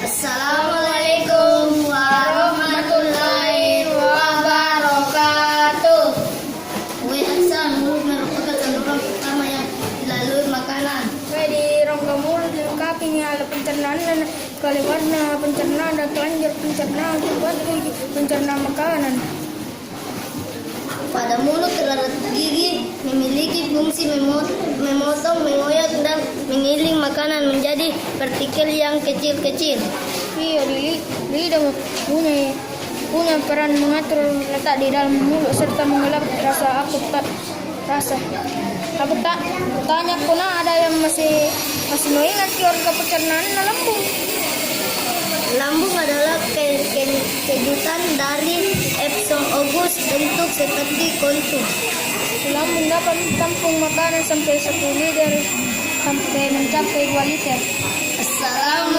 Assalamualaikum warahmatullahi wabarakatuh. Wahai Hasan, mulut merupakan saluran utama yang dilalui makanan. Di rongga mulut dilengkapi alat pencernaan dan kali warna pencernaan dan kelenjar pencernaan untuk pencernaan makanan. Pada mulut terdapat gigi memiliki fungsi memotong, mengoyak dan mengiling makanan menjadi partikel yang kecil-kecil. Lidah punya peran mengatur letak di dalam mulut serta mengelap rasa. Aku tak tanya puna ada yang masih mengingat organ pencernaan lambung. Lambung adalah kejutan dari esophagus bentuk seperti kontur. Lambung dapat menampung makanan sampai 1 liter sampai mencapai 2 liter. Assalamualaikum